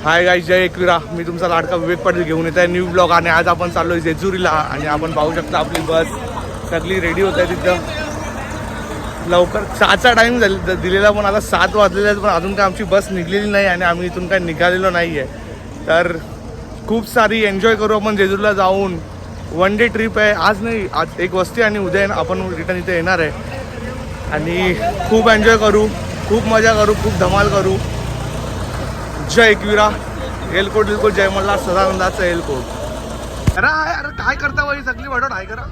Hi guys, जय एकविरा. मी तुमचा लाडका विवेक पाटील घेऊन येत आहे न्यू ब्लॉग. आणि आज आपण चाललो आहे जेजुरीला. आणि आपण पाहू शकता आपली बस सगळी रेडी होत आहे तिथं. लवकर 6चा टाईम दिलेला, पण आता 7 वाजलेले आहेत, पण अजून काय आमची बस निघलेली नाही आणि आम्ही इथून काय निघालेलो नाही आहे. तर खूप सारी एन्जॉय करू आपण जेजुरीला जाऊन. 1 डे ट्रिप आहे. आज नाही, आज एक वस्ती आणि उद्या आपण रिटर्न इथे येणार आहे. आणि खूप एन्जॉय करू, खूप मजा करू, खूप धमाल करू. जय एकविरा. एलकोट बिलकोट जय मल्हार सदानंदाचं एलकोट. अरे अरे काय करता बाई, सगळी वाटत आहे करा.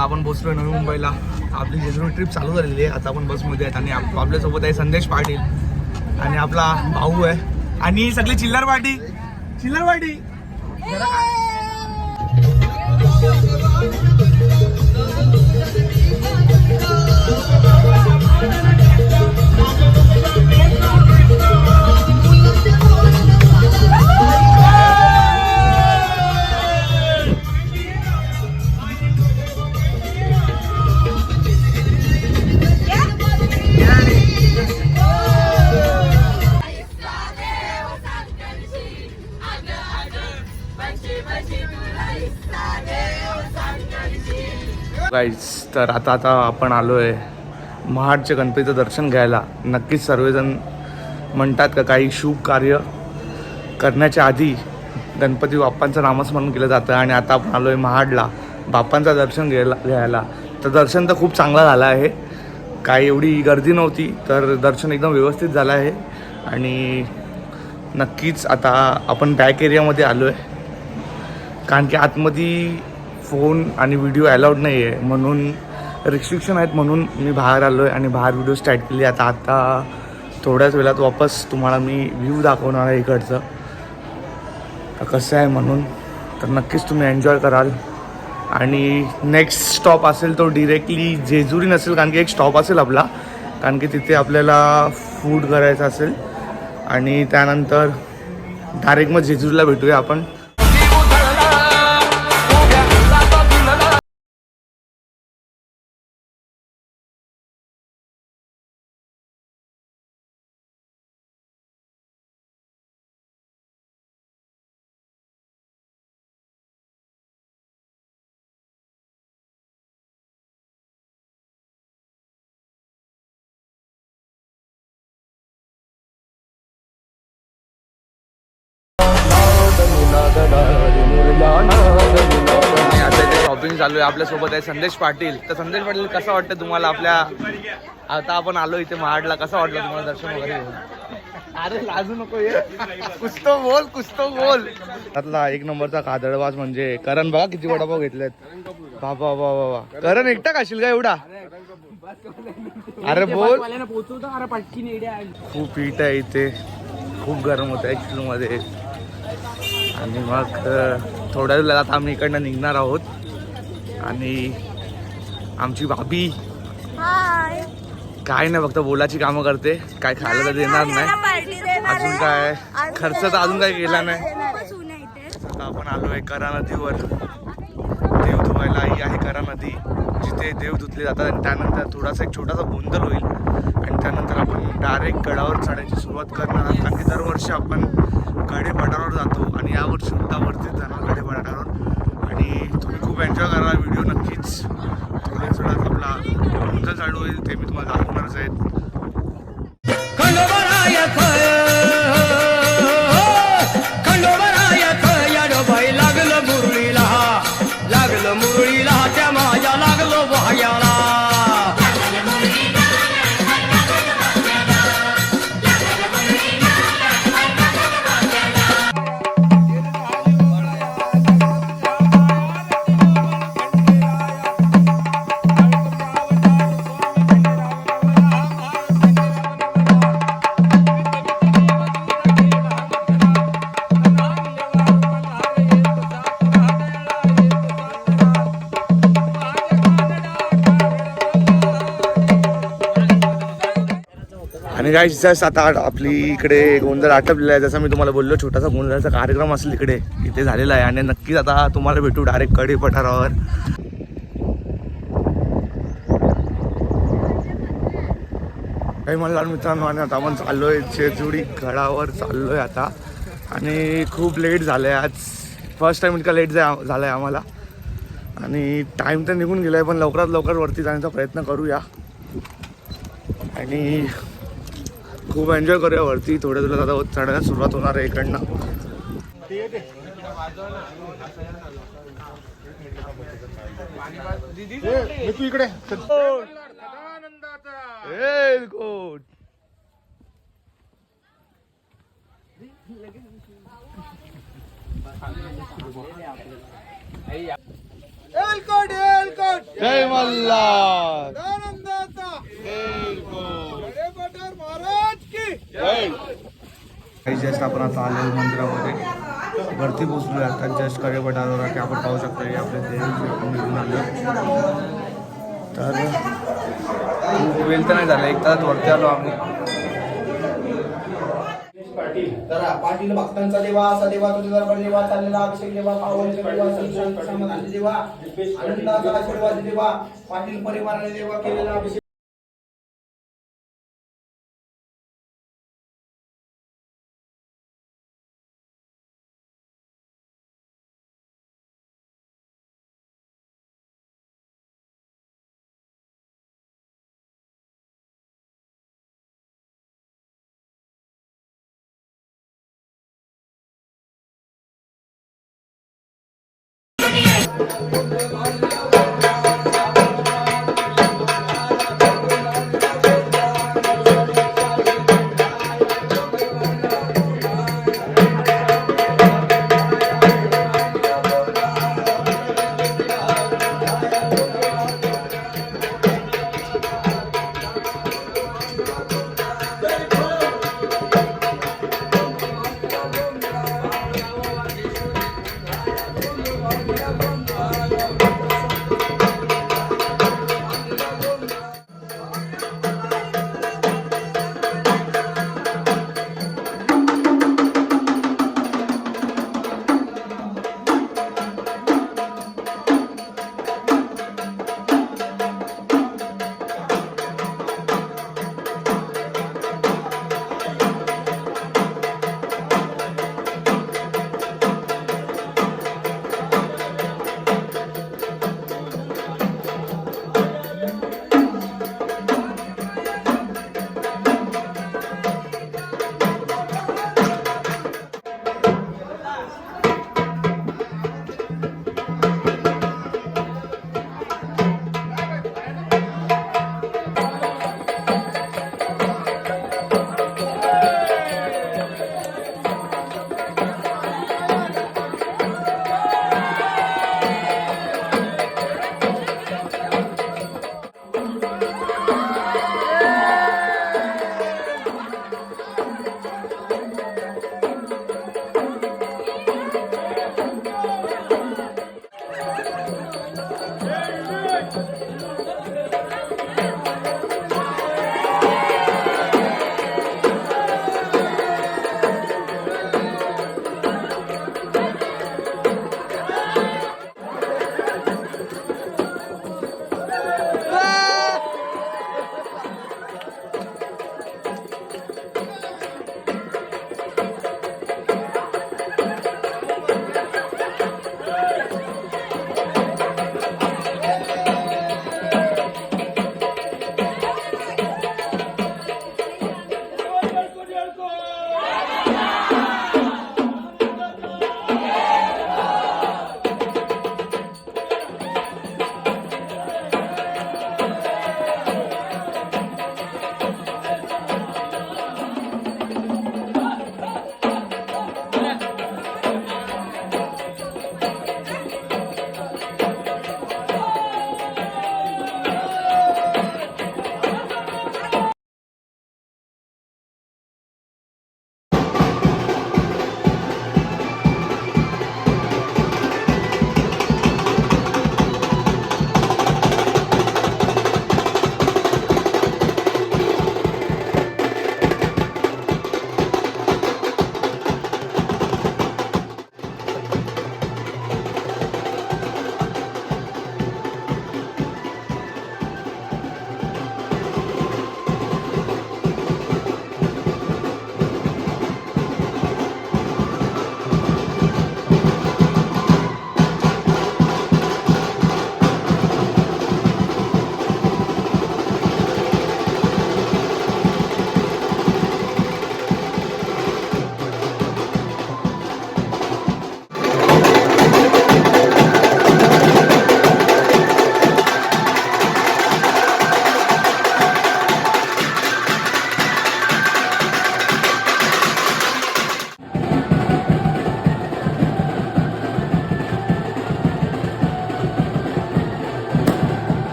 आपण पोहोचलोय नवी मुंबईला. आपली जेजुरी ट्रिप चालू झालेली आहे. आता आपण बसमध्ये आहेत आणि आपल्यासोबत आहे संदेश पाटील आणि आपला भाऊ आहे आणि सगळी चिल्लर पार्टी. गाईज, तर आता आपण आलो आहे महाडच्या गणपतीचं दर्शन घ्यायला. नक्कीच सर्वजण म्हणतात का काही शुभ कार्य करण्याच्या आधी गणपती बाप्पांचं नामस्मरण केलं जातं. आणि आता आपण आलो आहे महाडला बाप्पांचं दर्शन घ्यायला. तर दर्शन तर खूप चांगलं झालं आहे, काही एवढी गर्दी नव्हती, तर दर्शन एकदम व्यवस्थित झालं आहे. आणि नक्कीच आता आपण बॅक एरियामध्ये आलो आहे, कारण की आतमध्ये फोन आणि व्हिडिओ अलाउड नाही आहे, म्हणून रिस्ट्रिक्शन आहेत, म्हणून मी बाहेर आलो आहे आणि बाहेर व्हिडिओ स्टार्ट केली. आता थोड्याच वेळात वापस तुम्हाला मी व्ह्यू दाखवणार आहे इकडचं कसं आहे म्हणून. तर नक्कीच तुम्ही एन्जॉय कराल. आणि नेक्स्ट स्टॉप असेल तो डिरेक्टली जेजुरी नसेल, कारण की एक स्टॉप असेल आपला, कारण की तिथे आपल्याला फूड करायचं असेल. आणि त्यानंतर डायरेक्ट मग जेजुरीला भेटूया आपण. शॉपिंग चालू आहे. आपल्यासोबत आहे संदेश पाटील. तर संदेश पाटील, कसं वाटतं तुम्हाला आपल्या, आता आपण आलो इथे महाडला, कसं वाटलं तुम्हाला दर्शन वगैरे घेऊन? अरे लाजू नको, ये कुछ तो बोल. त्यातला एक नंबरचा कादळवास म्हणजे करण. बघा किती वडापाव घेतलेत. बाबा बाबा, करण एकटा खाशील का एवढा? अरे बोल. खूप हीट आहे इथे, खूप गरम होतं ॲक्च्युली मध्ये. आणि मग थोड्या वेळात आम्ही इकडनं निघणार आहोत. आणि आमची भाभी काय नाही, फक्त बोलाची कामं करते, काय खायला तर देणार नाही. अजून काय खर्च तर अजून काय केला नाही. आता आपण आलो आहे करा नदीवर. देव धुवायला ही आहे करा नदी, जिथे देव धुतले जातात. आणि त्यानंतर थोडासा एक छोटासा गोंधळ होईल आणि त्यानंतर आपण डायरेक्ट गडावर चढायची सुरुवात करणार आहोत. कारण की दरवर्षी आपण गडेपाटावर जातो आणि यावर्षी सुद्धा वरतीच जाणार गडेपाटावर. आणि तुम्ही खूप एन्जॉय करा. व्हिडिओ नक्कीच थोड्याच वेळात आपला गोंधळ चालू होईल, ते मी तुम्हाला दाखवणारच आहे. लागलं मुरळीला त्या माझ्या लागलो वाह्याला. आणि काय जस्ट आता आपली इकडे गोंधळ आटपलेला आहे. जसं मी तुम्हाला बोललो छोटासा गोंधळाचा कार्यक्रम असेल इकडे इथे झालेला आहे. आणि नक्कीच आता तुम्हाला भेटू डायरेक्ट कडी पठारावर. काही म्हणलं मित्रांनो आणि आता आपण चाललोय जेजुरी गडावर चाललोय आता. आणि खूप लेट झालं आहे आज. फर्स्ट टाईम इतका लेट झालं आहे आम्हाला. आणि टाईम तर निघून गेला आहे पण लवकरात लवकर वरती जाण्याचा प्रयत्न करूया. आणि खूप एन्जॉय करूया वरती. थोड्या थोड्या आता चढायला सुरुवात होणार आहे इकडनं. तू इकडे जय मल्हार. जस्ट आपण आता आलेलो मंदिरामध्ये वरती पोचलो. आता जस्ट कडे पठारावर की आपण पाहू शकतो की आपले देव आपण निघून आलो. तर खूप वेळ तर नाही झाला, एक तास वरती आलो आम्ही. पाटील भक्तांचा देवा असा देवा तुझ्या दरबार देवा चाललेला अभिषेक देवा पावनचा देवा समाधान देवा आनंदाचा आशीर्वाद देवा पाटील परिवाराने देवा केलेला अभिषेक.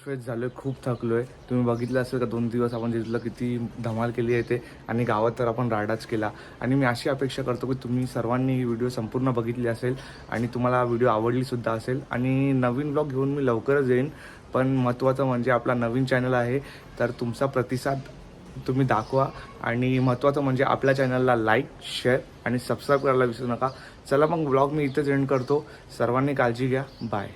फ्रेश झालो आहे, खूप थकलो आहे. तुम्ही बघितलं असेल का 2 दिवस आपण जिथलं किती धमाल केली आहे ते, आणि गावात तर आपण राडाच केला. आणि मी अशी अपेक्षा करतो की तुम्ही सर्वांनी ही व्हिडिओ संपूर्ण बघितली असेल आणि तुम्हाला व्हिडिओ आवडलीसुद्धा असेल. आणि नवीन ब्लॉग घेऊन मी लवकरच येईन. पण महत्त्वाचं म्हणजे आपला नवीन चॅनल आहे, तर तुमचा प्रतिसाद तुम्ही दाखवा. आणि महत्त्वाचं म्हणजे आपल्या चॅनलला लाईक, शेअर आणि सबस्क्राईब करायला विसरू नका. चला मग ब्लॉग मी इथेच एंड करतो. सर्वांनी काळजी घ्या. बाय.